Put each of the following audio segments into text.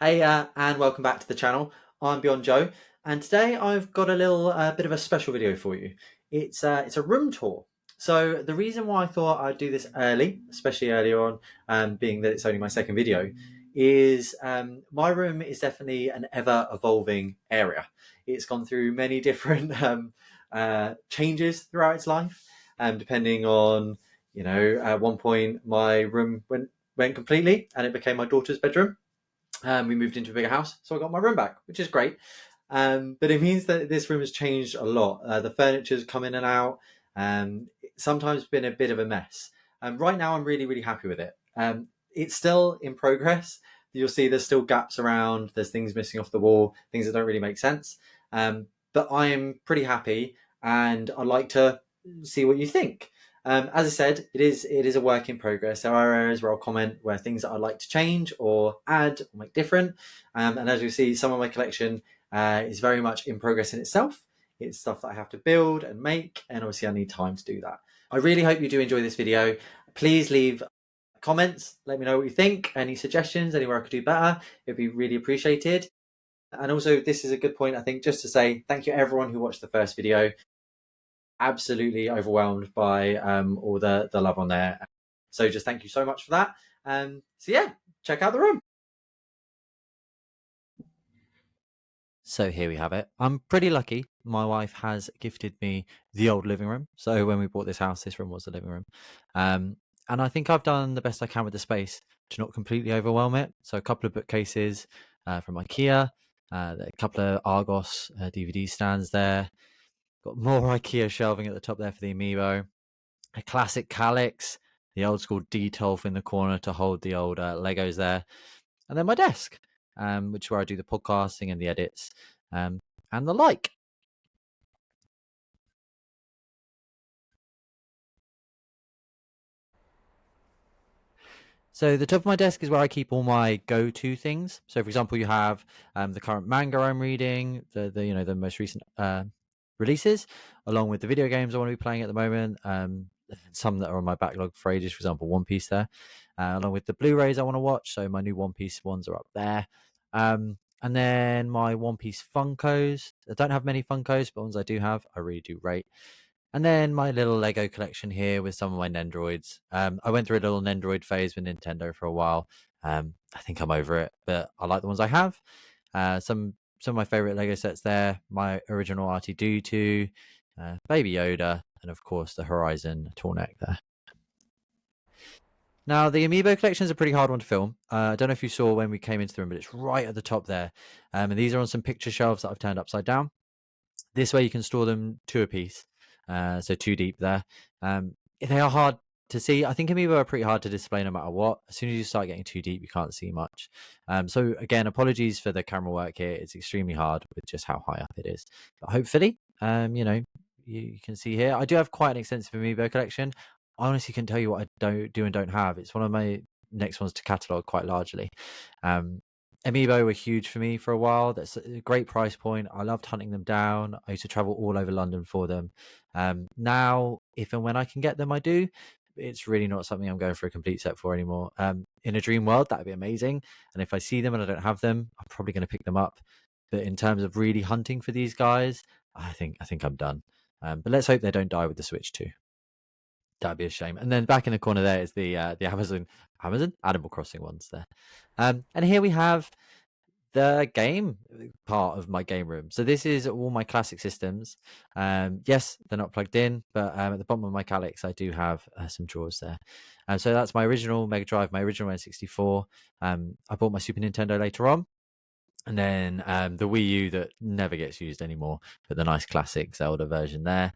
Hey, and welcome back to the channel. I'm Beyond Joe, and today I've got a little bit of a special video for you. It's a room tour. So the reason why I thought I'd do this early, especially earlier on, being that it's only my second video, is my room is definitely an ever evolving area. It's gone through many different changes throughout its life, depending on at one point my room went completely, and it became my daughter's bedroom. We moved into a bigger house, so I got my room back, which is great. But it means that this room has changed a lot. The furniture's come in and out. It's sometimes been a bit of a mess. Right now, I'm really, really happy with it. It's still in progress. You'll see there's still gaps around. There's things missing off the wall, things that don't really make sense. But I am pretty happy, and I'd like to see what you think. As I said, it is a work in progress. There are areas where I'll comment where things that I'd like to change or add or make different. And as you see, some of my collection is very much in progress in itself. It's stuff that I have to build and make, and obviously I need time to do that. I really hope you do enjoy this video. Please leave comments. Let me know what you think. Any suggestions, anywhere I could do better. It'd be really appreciated. And also, this is a good point, I think, just to say thank you everyone who watched the first video. Absolutely overwhelmed by all the love on there. So just thank you so much for that. So yeah, check out the room. So here we have it. I'm pretty lucky. My wife has gifted me the old living room. So when we bought this house, this room was the living room. And I think I've done the best I can with the space to not completely overwhelm it. So a couple of bookcases from IKEA, a couple of Argos DVD stands there. Got more IKEA shelving at the top there for the Amiibo. A classic Calyx, the old school Detolf in the corner to hold the old Legos there. And then my desk, which is where I do the podcasting and the edits and the like. So the top of my desk is where I keep all my go-to things. So, for example, you have the current manga I'm reading, the most recent releases, along with the video games I want to be playing at the moment. Some that are on my backlog for ages, for example, One Piece there, along with the Blu-rays I want to watch. So my new One Piece ones are up there. And then my One Piece Funkos. I don't have many Funkos, but ones I do have, I really do rate. And then my little Lego collection here with some of my Nendroids. I went through a little Nendroid phase with Nintendo for a while. I think I'm over it, but I like the ones I have. Some of my favorite Lego sets there. My original RT-D2, Baby Yoda, and of course the Horizon tall neck there. Now, the Amiibo collection is a pretty hard one to film. I don't know if you saw when we came into the room, but it's right at the top there. And these are on some picture shelves that I've turned upside down. This way you can store them two a piece, so two deep there. They are hard to see. I think Amiibo are pretty hard to display no matter what. As soon as you start getting too deep, you can't see much. So again, apologies for the camera work here. It's extremely hard with just how high up it is. But hopefully, you can see here. I do have quite an extensive Amiibo collection. I honestly can tell you what I do and don't have. It's one of my next ones to catalog quite largely. Amiibo were huge for me for a while. That's a great price point. I loved hunting them down. I used to travel all over London for them. Now, if and when I can get them, I do. It's really not something I'm going for a complete set for anymore. In a dream world, that'd be amazing. And if I see them and I don't have them, I'm probably going to pick them up. But in terms of really hunting for these guys, I think I'm done. But let's hope they don't die with the Switch too. That'd be a shame. And then back in the corner there is the Amazon Animal Crossing ones there. And here we have the game part of my game room. So this is all my classic systems. Yes, they're not plugged in, but at the bottom of my Calyx, I do have some drawers there. So that's my original Mega Drive, my original N64. I bought my Super Nintendo later on. And then the Wii U that never gets used anymore, but the nice classic Zelda version there.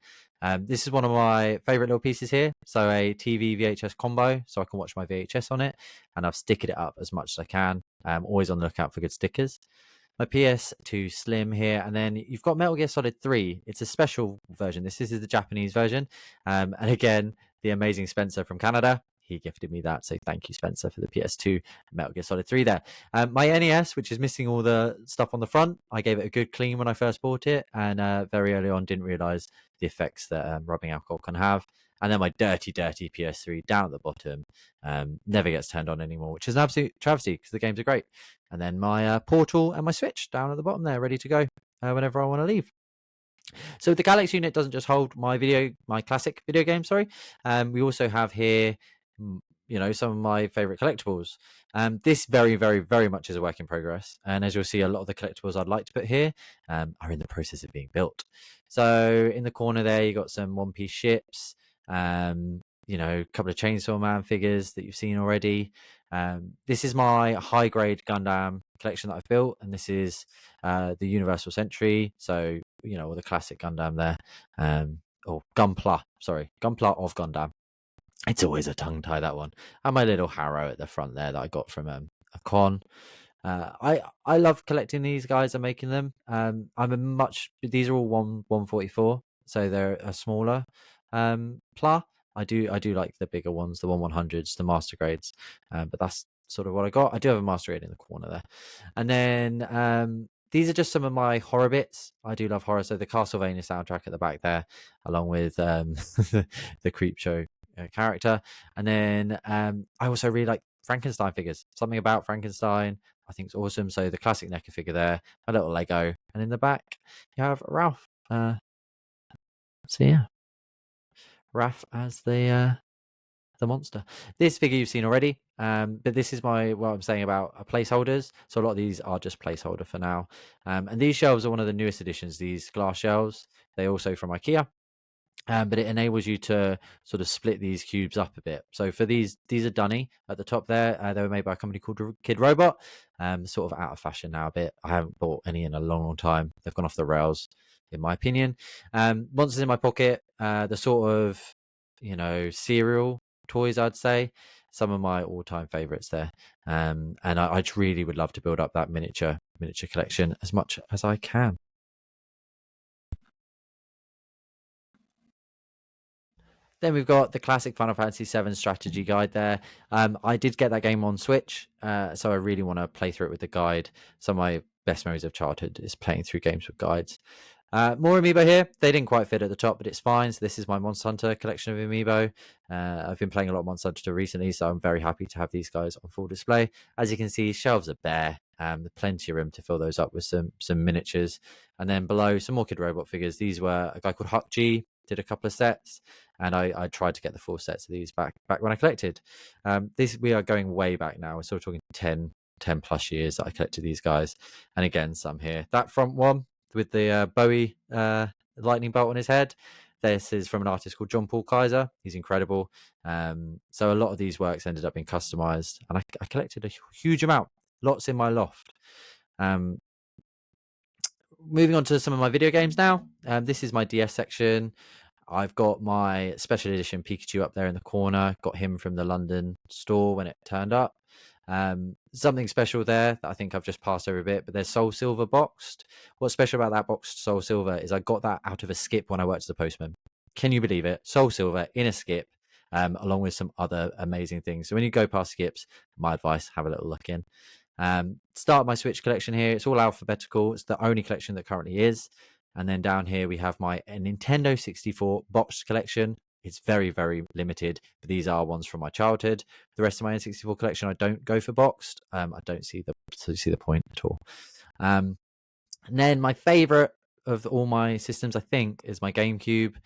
This is one of my favorite little pieces here. So a TV VHS combo, so I can watch my VHS on it, and I've sticked it up as much as I can. I'm always on the lookout for good stickers. My PS2 Slim here, and then you've got Metal Gear Solid 3. It's a special version. This is the Japanese version. And again, the amazing Spencer from Canada, he gifted me that. So thank you, Spencer, for the PS2 Metal Gear Solid 3 there. My NES, which is missing all the stuff on the front, I gave it a good clean when I first bought it, and very early on didn't realize the effects that rubbing alcohol can have. And then my dirty PS3 down at the bottom never gets turned on anymore, which is an absolute travesty because the games are great. And then my Portal and my Switch down at the bottom there, ready to go whenever I want to leave. So the Galaxy unit doesn't just hold my classic video game. Sorry, we also have here, some of my favorite collectibles. This very, very, very much is a work in progress, and as you'll see, a lot of the collectibles I'd like to put here are in the process of being built. So in the corner there, you got some One Piece ships. A couple of Chainsaw Man figures that you've seen already. This is my high grade Gundam collection that I've built, and this is the Universal Century. So all the classic Gundam there, or Gunpla. Sorry, Gunpla of Gundam. It's always a tongue tie, that one. And my little Harrow at the front there that I got from a con. I love collecting these guys and making them. These are all 144, so they're a smaller pla. I do like the bigger ones, the 100s, the master grades. But that's sort of what I got. I do have a master grade in the corner there. And then these are just some of my horror bits. I do love horror. So the Castlevania soundtrack at the back there, along with the Creepshow character. And then I also really like Frankenstein figures. Something about Frankenstein I think is awesome. So the classic NECA figure there, a little Lego, and in the back you have Ralph. So yeah, Ralph as the monster. This figure you've seen already, but this is what I'm saying about placeholders. So a lot of these are just placeholder for now. And these shelves are one of the newest additions. These glass shelves, they're also from IKEA. But it enables you to sort of split these cubes up a bit. So for these are Dunny at the top there. They were made by a company called Kid Robot. Sort of out of fashion now a bit. I haven't bought any in a long, long time. They've gone off the rails, in my opinion. Monsters in my pocket. The sort of cereal toys, I'd say. Some of my all-time favorites there. And I really would love to build up that miniature collection as much as I can. Then we've got the classic Final Fantasy VII strategy guide there. I did get that game on Switch, so I really want to play through it with the guide. Some of my best memories of childhood is playing through games with guides. More Amiibo here. They didn't quite fit at the top, but it's fine. So this is my Monster Hunter collection of Amiibo. I've been playing a lot of Monster Hunter recently, so I'm very happy to have these guys on full display. As you can see, shelves are bare. There's plenty of room to fill those up with some miniatures. And then below, some more Kid Robot figures. These were a guy called Huck G, did a couple of sets, and I tried to get the full sets of these back when I collected. We are going way back now. We're sort of talking 10 plus years that I collected these guys. And again, some here. That front one with the Bowie lightning bolt on his head. This is from an artist called John Paul Kaiser. He's incredible. So a lot of these works ended up being customized, and I collected a huge amount, lots in my loft. Moving on to some of my video games now. This is my DS section. I've got my special edition Pikachu up there in the corner. Got him from the London store when it turned up. Something special there that I think I've just passed over a bit, but there's Soul Silver boxed. What's special about that boxed Soul Silver is I got that out of a skip when I worked as a postman. Can you believe it? Soul Silver in a skip, along with some other amazing things. So when you go past skips, my advice, have a little look in. Start my Switch collection here. It's all alphabetical. It's the only collection that currently is. And then down here we have my Nintendo 64 boxed collection. It's very, very limited, but these are ones from my childhood. The rest of my N64 collection, I don't go for boxed. I don't see the point at all. And then my favorite of all my systems, I think, is my GameCube.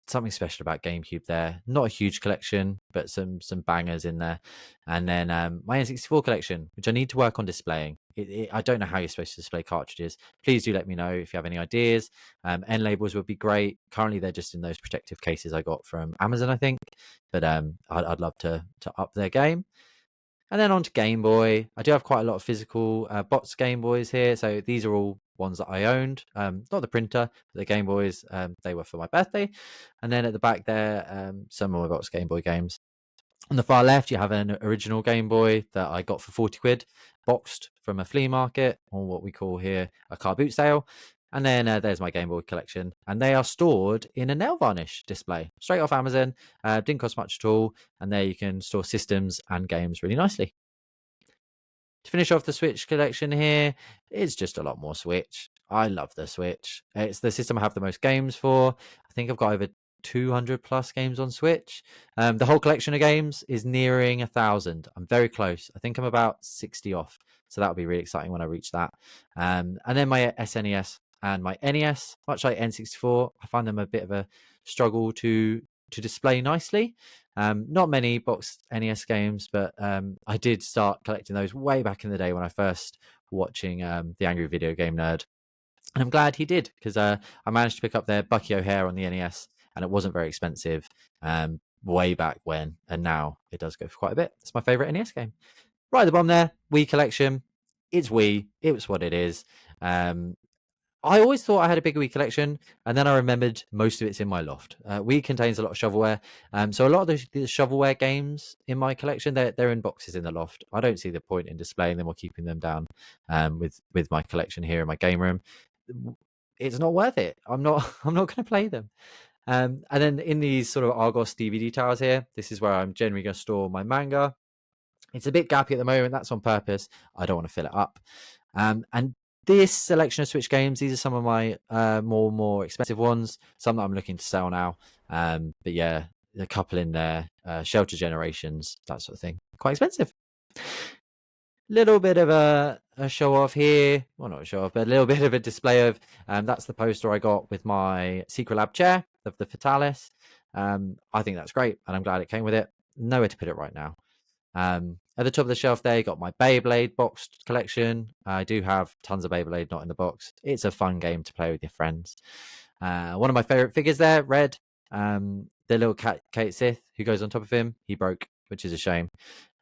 Something special about GameCube there. Not a huge collection, but some bangers in there. And then my N64 collection, which I need to work on displaying. I don't know how you're supposed to display cartridges. Please do let me know if you have any ideas. End labels would be great. Currently, they're just in those protective cases I got from Amazon, I think. But I'd love to up their game. And then on to Game Boy. I do have quite a lot of physical box Game Boys here. So these are all ones that I owned. Not the printer, but the Game Boys. They were for my birthday. And then at the back there, some of my box Game Boy games. On the far left, you have an original Game Boy that I got for 40 quid, boxed from a flea market, or what we call here a car boot sale. And then there's my Game Boy collection. And they are stored in a nail varnish display, straight off Amazon. Didn't cost much at all. And there you can store systems and games really nicely. To finish off the Switch collection here, it's just a lot more Switch. I love the Switch. It's the system I have the most games for. I think I've got over 200 plus games on Switch. The whole collection of games is nearing 1,000. I'm very close. I think I'm about 60 off. So that'll be really exciting when I reach that. And then my SNES and my NES, much like N64, I find them a bit of a struggle to display nicely. Not many boxed NES games, but I did start collecting those way back in the day when I first watching the Angry Video Game Nerd. And I'm glad he did, because I managed to pick up their Bucky O'Hare on the NES, and it wasn't very expensive way back when, and now it does go for quite a bit. It's my favorite NES game. Right at the bottom there, Wii collection. It's Wii. It was what it is. I always thought I had a big Wii collection, and then I remembered most of it's in my loft. Wii contains a lot of shovelware, so a lot of the shovelware games in my collection, they're in boxes in the loft. I don't see the point in displaying them or keeping them down with my collection here in my game room. It's not worth it. I'm not going to play them. And then in these sort of Argos DVD towers here, this is where I'm generally going to store my manga. It's a bit gappy at the moment. That's on purpose. I don't want to fill it up. And this selection of Switch games, these are some of my more expensive ones. Some that I'm looking to sell now. But yeah, a couple in there. Shelter Generations, that sort of thing. Quite expensive. Little bit of a show off here. Well, not a show off, but a little bit of a display of. That's the poster I got with my Secret Lab chair of the Fatalis. I think that's great, and I'm glad it came with it. Nowhere to put it right now. At the top of the shelf there, you got my Beyblade boxed collection. I do have tons of Beyblade not in the box. It's a fun game to play with your friends. One of my favorite figures there, Red, the little Kate Sith who goes on top of him. He broke, which is a shame.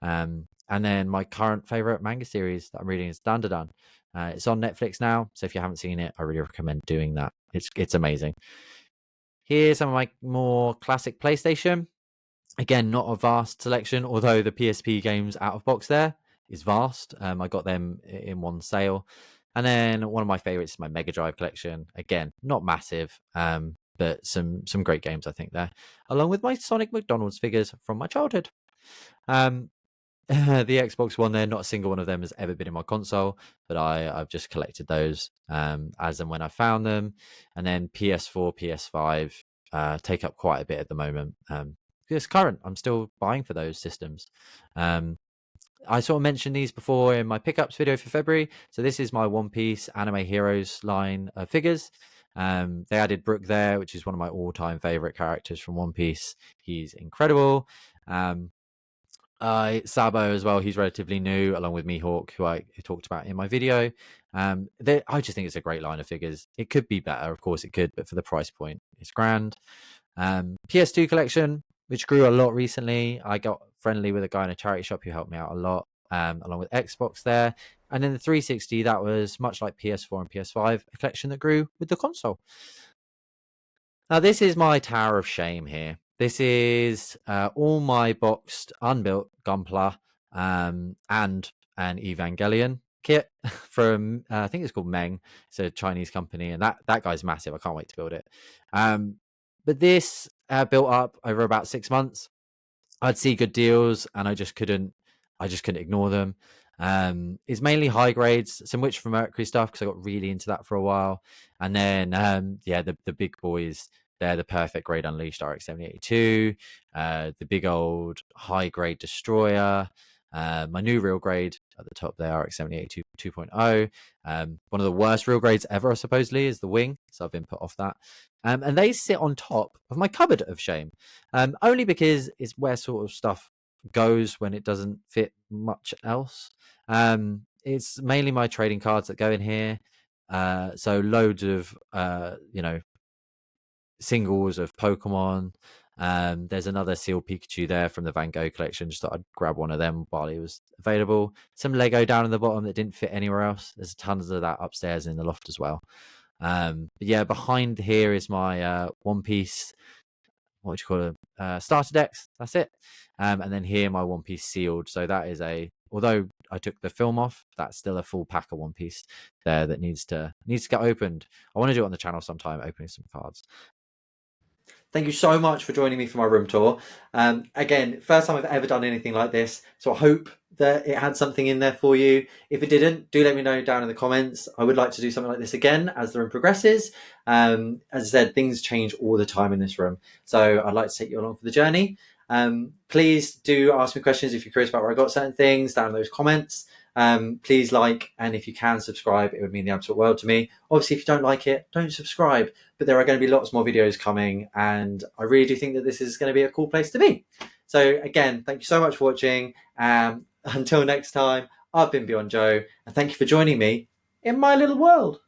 And then my current favorite manga series that I'm reading is Dandadan. It's on Netflix now, so if you haven't seen it, I really recommend doing that. It's amazing. Here's some of my more classic PlayStation. Again, not a vast selection, although the PSP games out of box there is vast. I got them in one sale. And then one of my favorites is my Mega Drive collection. Again, not massive, but some great games, I think, there, along with my Sonic McDonald's figures from my childhood. The Xbox One there, not a single one of them has ever been in my console, but I've just collected those as and when I found them. And then PS4, PS5 take up quite a bit at the moment. It's current. I'm still buying for those systems. I sort of mentioned these before in my pickups video for February. So this is my One Piece Anime Heroes line of figures. They added Brook there, which is one of my all-time favorite characters from One Piece. He's incredible. Sabo as well. He's relatively new, along with Mihawk, who I talked about in my video. I just think it's a great line of figures. It could be better, of course it could, but for the price point, it's grand. PS2 collection, which grew a lot recently. I got friendly with a guy in a charity shop who helped me out a lot, along with Xbox there. And then the 360, that was much like PS4 and PS5, a collection that grew with the console. Now, this is my Tower of Shame here. This is all my boxed, unbuilt Gunpla and an Evangelion kit from, I think it's called Meng. It's a Chinese company, and that guy's massive. I can't wait to build it. But this built up over about 6 months. I'd see good deals, and I just couldn't ignore them. It's mainly high grades, some Witch from Mercury stuff, because I got really into that for a while. And then, the big boys, they're the perfect grade Unleashed RX-7082, the big old high grade Destroyer, my new real grade at the top there, RX-7082 2.0. One of the worst real grades ever, supposedly, is the Wing, so I've been put off that. And they sit on top of my cupboard of shame, only because it's where sort of stuff goes when it doesn't fit much else. It's mainly my trading cards that go in here. So loads of singles of Pokemon. There's another Seal Pikachu there from the Van Gogh collection. Just thought I'd grab one of them while it was available. Some Lego down in the bottom that didn't fit anywhere else. There's tons of that upstairs in the loft as well. But yeah, behind here is my One Piece, what would you call it? Starter decks. That's it. And then here my One Piece sealed. So that is although I took the film off, that's still a full pack of One Piece there that needs to get opened. I want to do it on the channel sometime, opening some cards. Thank you so much for joining me for my room tour. Again, first time I've ever done anything like this, so I hope that it had something in there for you. If it didn't, do let me know down in the comments. I would like to do something like this again as the room progresses. As I said, things change all the time in this room, so I'd like to take you along for the journey. Please do ask me questions if you're curious about where I got certain things down in those comments. Please like, and if you can subscribe, it would mean the absolute world to me. Obviously, if you don't like it, don't subscribe, but there are going to be lots more videos coming, and I really do think that this is going to be a cool place to be. So again, thank you so much for watching. Until next time, I've been Beyond Joe, and thank you for joining me in my little world.